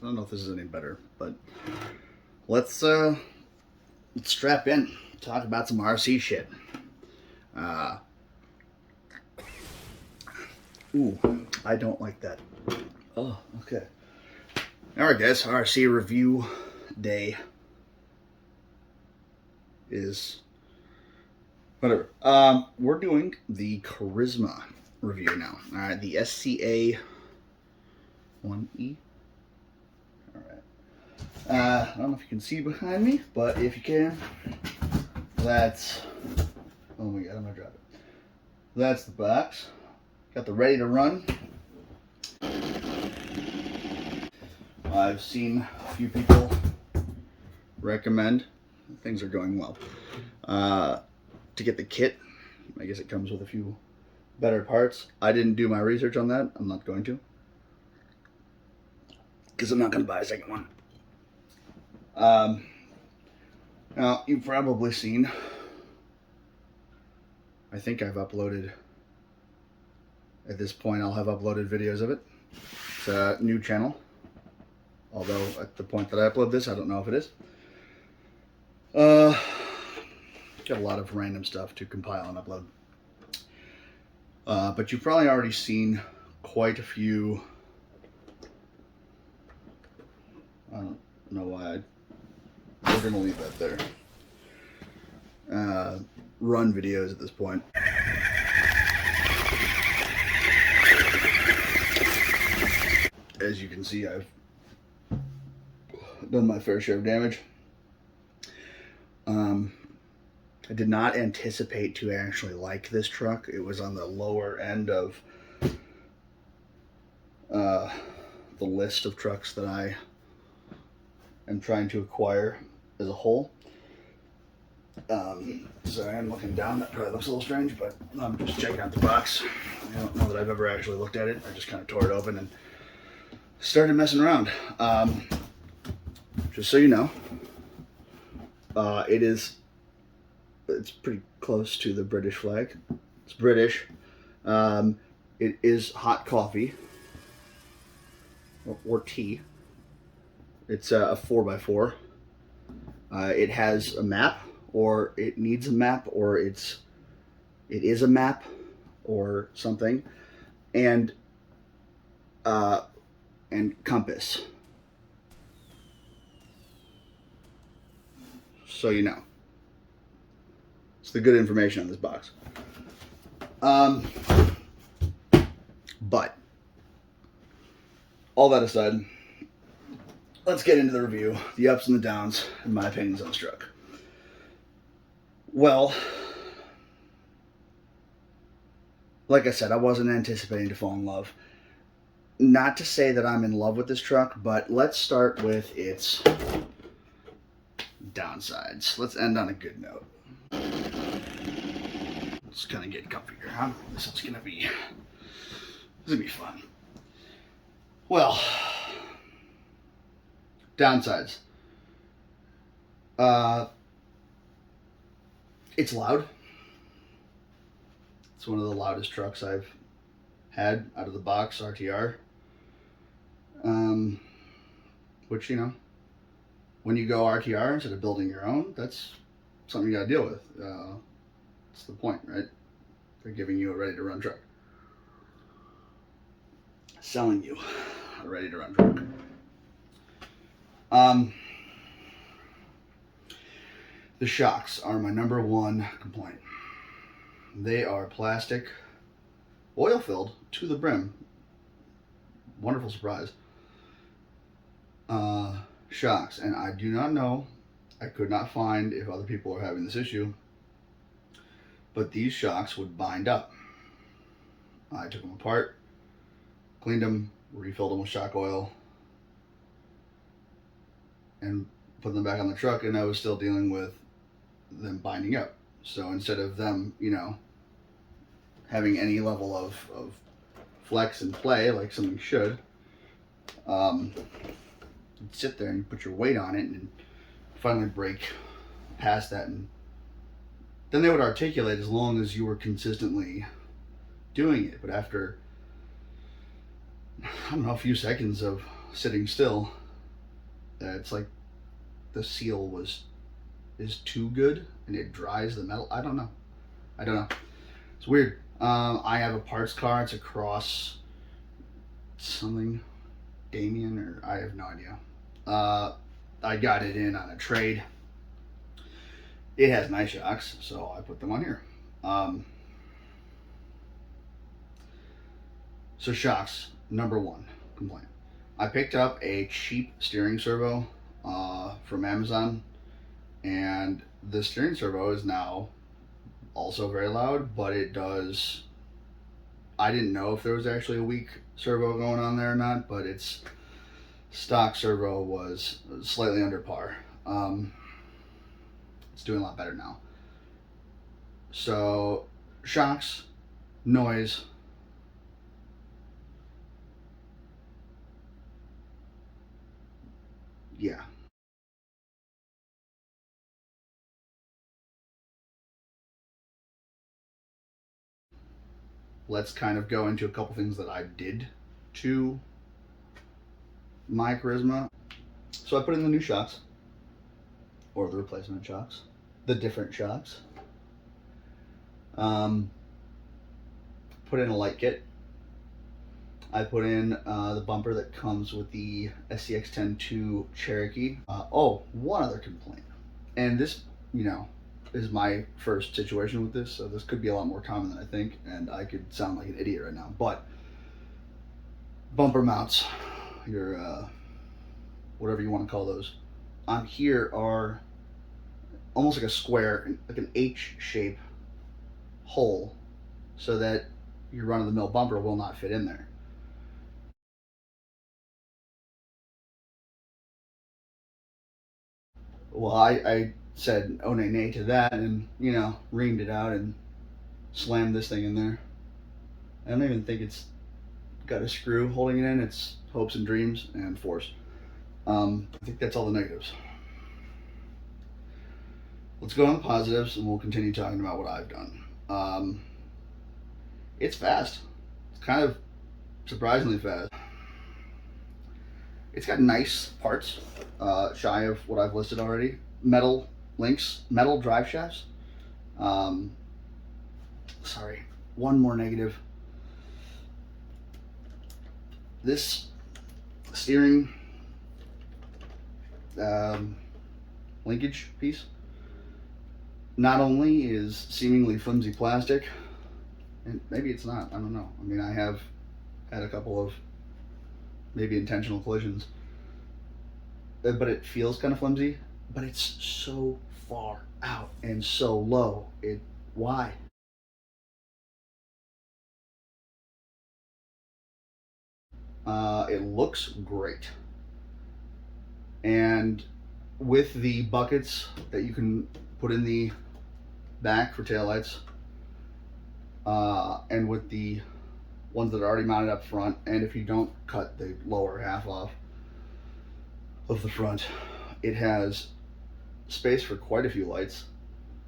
I don't know if this is any better, but let's strap in, talk about some RC shit. Ooh, I don't like that. Oh, okay. Alright guys, RC review day is whatever. We're doing the Charisma review now. Alright, the SCA-1E. Alright. I don't know if you can see behind me, but if you can, that's, oh my god, I'm gonna drop it. That's the box. Got the ready to run. I've seen a few people recommend, things are going well, to get the kit. I guess it comes with a few better parts. I didn't do my research on that. I'm not going to, because I'm not going to buy a second one. Now, you've probably seen, I think I've uploaded, at this point I'll have uploaded videos of it. It's a new channel, although at the point that I upload this, I don't know if it is. Got a lot of random stuff to compile and upload. But you've probably already seen quite a few, I don't know why, we're going to leave that there, run videos at this point. As you can see, I've done my fair share of damage. I did not anticipate to actually like this truck. It was on the lower end of the list of trucks that I am trying to acquire as a whole. So I am looking down. That probably looks a little strange, but I'm just checking out the box. I don't know that I've ever actually looked at it. I just kind of tore it open and started messing around. Just so you know, it's pretty close to the British flag. It's British. It is hot coffee or tea. It's a 4x4. It has a map, or it needs a map, or it is a map or something, and compass. So you know. It's the good information on this box. But all that aside, let's get into the review, the ups and the downs, and my opinions on this truck. Well, like I said, I wasn't anticipating to fall in love. Not to say that I'm in love with this truck, but let's start with its downsides. Let's end on a good note. Let's kind of get comfier, huh? This is gonna be fun. Well, downsides. It's loud. It's one of the loudest trucks I've had out of the box, RTR. Which, you know, when you go RTR instead of building your own, that's something you gotta deal with. That's the point, right? They're giving you a ready-to-run truck. Selling you a ready-to-run truck. The shocks are my number one complaint. They are plastic, oil-filled to the brim. Wonderful surprise. Shocks, and I do not know, I could not find if other people are having this issue, but these shocks would bind up. I took them apart, cleaned them, refilled them with shock oil, and put them back on the truck, and I was still dealing with them binding up. So instead of them, you know, having any level of flex and play like something should, you'd sit there and you put your weight on it and finally break past that, and then they would articulate as long as you were consistently doing it. But after, I don't know, a few seconds of sitting still, It's like the seal is too good and it dries the metal. I don't know. It's weird. I have a parts car. It's across something, Damien, or I have no idea. I got it in on a trade. It has nice shocks, so I put them on here. So shocks, number one complaint. I picked up a cheap steering servo from Amazon, and the steering servo is now also very loud, but it does. I didn't know if there was actually a weak servo going on there or not, but its stock servo was slightly under par. It's doing a lot better now. So shocks, noise, yeah. Let's kind of go into a couple things that I did to my Charisma. So I put in the new shocks, or the replacement shocks, the different shocks. Put in a light kit. I put in the bumper that comes with the SCX-10-2 Cherokee. One other complaint, and this, is my first situation with this, so this could be a lot more common than I think, and I could sound like an idiot right now, but bumper mounts, your whatever you want to call those, on here are almost like a square, like an H shape hole, so that your run-of-the-mill bumper will not fit in there. Well, I said oh nay to that, and reamed it out and slammed this thing in there. I don't even think it's got a screw holding it in. It's hopes and dreams and force. I think that's all the negatives. Let's go on the positives, and we'll continue talking about what I've done. It's fast. It's kind of surprisingly fast. It's got nice parts, shy of what I've listed already. Metal links, metal drive shafts. Sorry, one more negative. This steering linkage piece not only is seemingly flimsy plastic, and maybe it's not, I don't know. I mean, I have had a couple of maybe intentional collisions, but it feels kind of flimsy, but it's so far out and so low. Why? It looks great. And with the buckets that you can put in the back for taillights, and with the ones that are already mounted up front, and if you don't cut the lower half off of the front, it has space for quite a few lights.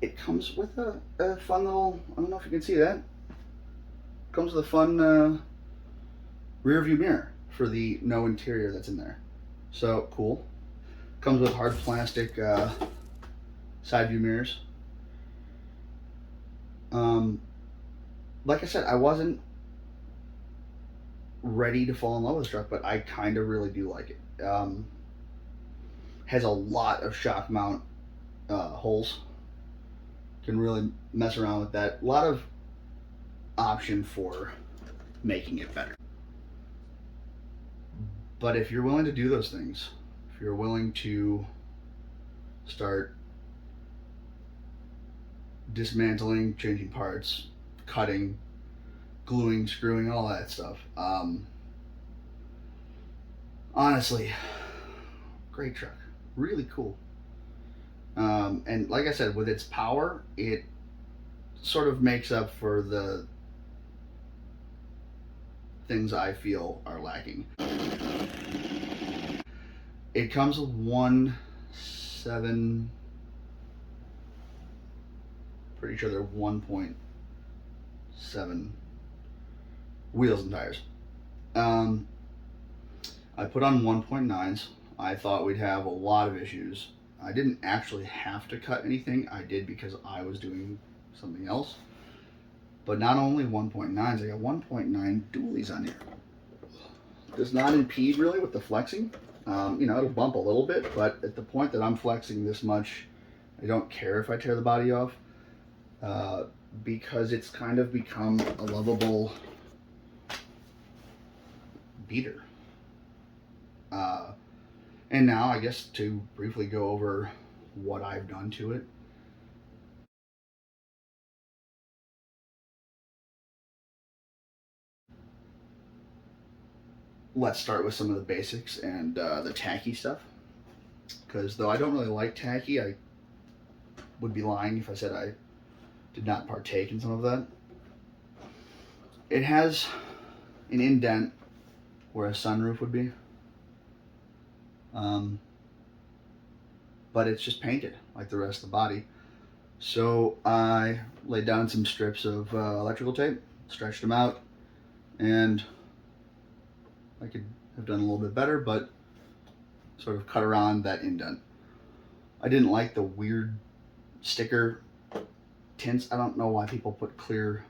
It comes with a fun little, I don't know if you can see that, it comes with a fun rear view mirror for the no interior that's in there. So cool. Comes with hard plastic side view mirrors. Like I said, I wasn't ready to fall in love with this truck, but I kind of really do like it. Has a lot of shock mount holes. Can really mess around with that. A lot of option for making it better. But if you're willing to do those things, if you're willing to start dismantling, changing parts, cutting, gluing, screwing, all that stuff, honestly, great truck. Really cool. And like I said, with its power, it sort of makes up for the things I feel are lacking. It comes with 1.7, pretty sure they're 1.7 wheels and tires. I put on 1.9s I thought we'd have a lot of issues. I didn't actually have to cut anything. I did because I was doing something else. But not only 1.9s, I got 1.9 dualies on here. Does not impede really with the flexing. You know, it'll bump a little bit, but at the point that I'm flexing this much, I don't care if I tear the body off, because it's kind of become a lovable beater. And now, I guess, to briefly go over what I've done to it. Let's start with some of the basics and the tacky stuff. Because though I don't really like tacky, I would be lying if I said I did not partake in some of that. It has an indent where a sunroof would be. But it's just painted like the rest of the body. So I laid down some strips of electrical tape, stretched them out, and I could have done a little bit better, but sort of cut around that indent. I didn't like the weird sticker tints. I don't know why people put clear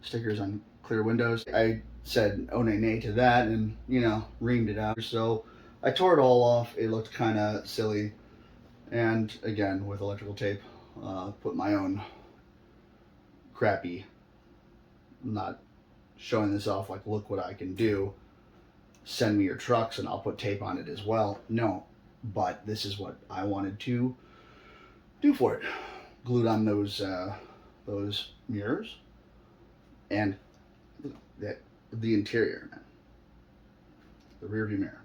stickers on clear windows. I said oh nay to that and, you know, reamed it out. So I tore it all off. It looked kind of silly. And again, with electrical tape, put my own crappy, I'm not showing this off like, look what I can do. Send me your trucks and I'll put tape on it as well. No, but this is what I wanted to do for it. Glued on those mirrors and the interior, the rear view mirror.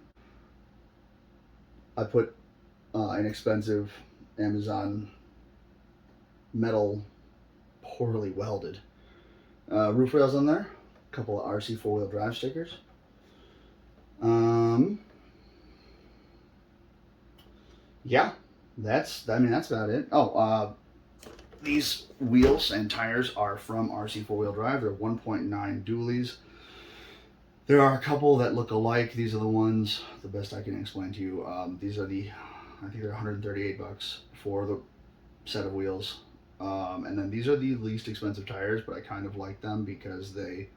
I put inexpensive Amazon metal, poorly welded roof rails on there. A couple of RC 4-wheel drive stickers. Yeah, that's about it. Oh, these wheels and tires are from RC 4-wheel drive. They're 1.9 dualies. There are a couple that look alike. These are the ones, the best I can explain to you. These are I think they're $138 for the set of wheels. And then these are the least expensive tires, but I kind of like them because they,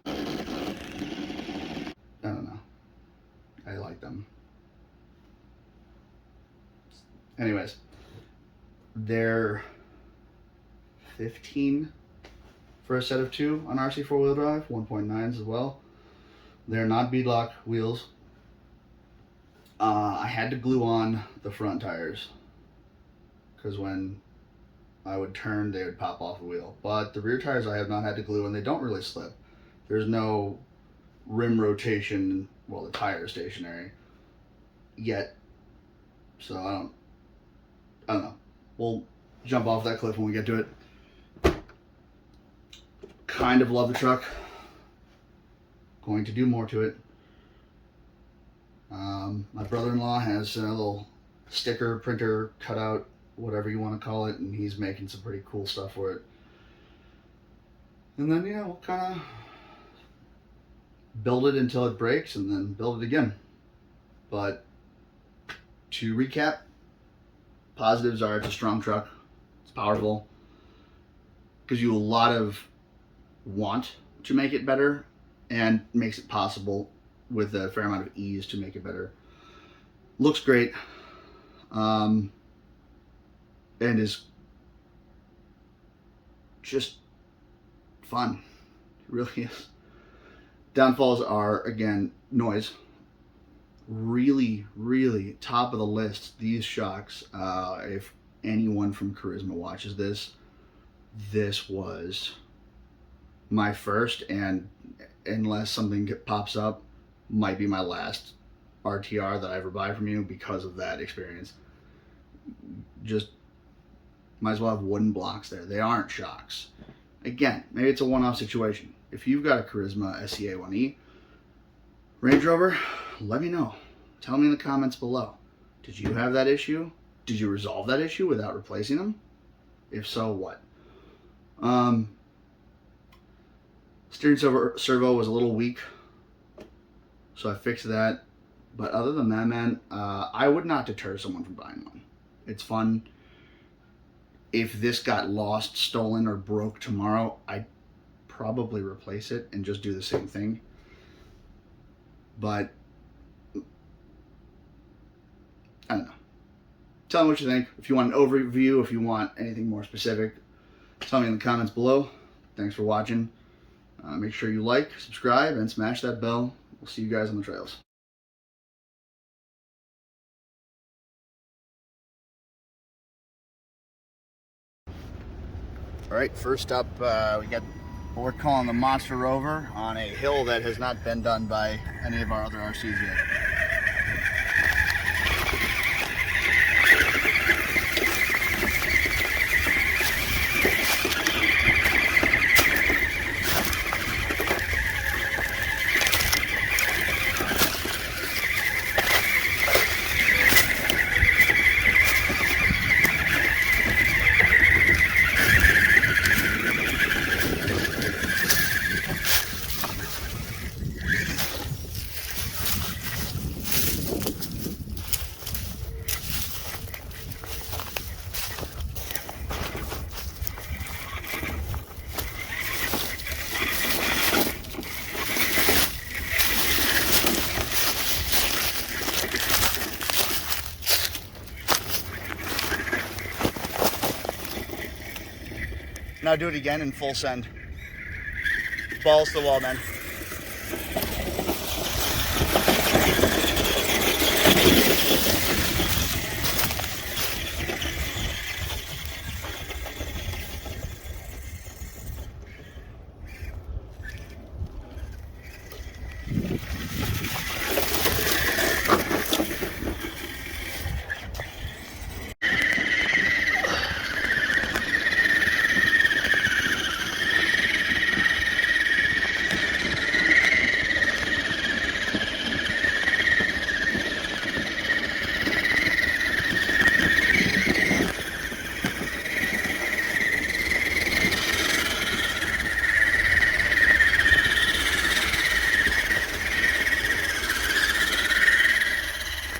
I don't know, I like them. Anyways, they're $15 for a set of 2 on RC 4-wheel drive, 1.9s as well. They're not beadlock wheels. I had to glue on the front tires because when I would turn, they would pop off the wheel. But the rear tires I have not had to glue, and they don't really slip. There's no rim rotation. Well, the tire is stationary yet, so I don't know. We'll jump off that cliff when we get to it. Kind of love the truck. Going to do more to it. My brother-in-law has a little sticker, printer, cutout, whatever you want to call it, and he's making some pretty cool stuff for it. And then, yeah, we'll kind of build it until it breaks and then build it again. But to recap, positives are it's a strong truck, it's powerful, gives you a lot of want to make it better, and makes it possible with a fair amount of ease to make it better. Looks great, and is just fun. It really is. Downfalls are, again, noise. Really, really top of the list, these shocks. If anyone from Charisma watches this, this was my first, and unless something pops up, might be my last RTR that I ever buy from you because of that experience. Just might as well have wooden blocks there. They aren't shocks. Again, maybe it's a one-off situation. If you've got a Charisma SCA-1E Range Rover, let me know. Tell me in the comments below. Did you have that issue? Did you resolve that issue without replacing them? If so, what? Steering servo was a little weak, so I fixed that. But other than that, man, I would not deter someone from buying one. It's fun. If this got lost, stolen, or broke tomorrow, I'd probably replace it and just do the same thing. But I don't know. Tell me what you think. If you want an overview, if you want anything more specific, tell me in the comments below. Thanks for watching. Make sure you like, subscribe, and smash that bell. We'll see you guys on the trails. All right, first up, we got what we're calling the Monster Rover on a hill that has not been done by any of our other RCs yet. Now do it again in full send. Balls to the wall, man.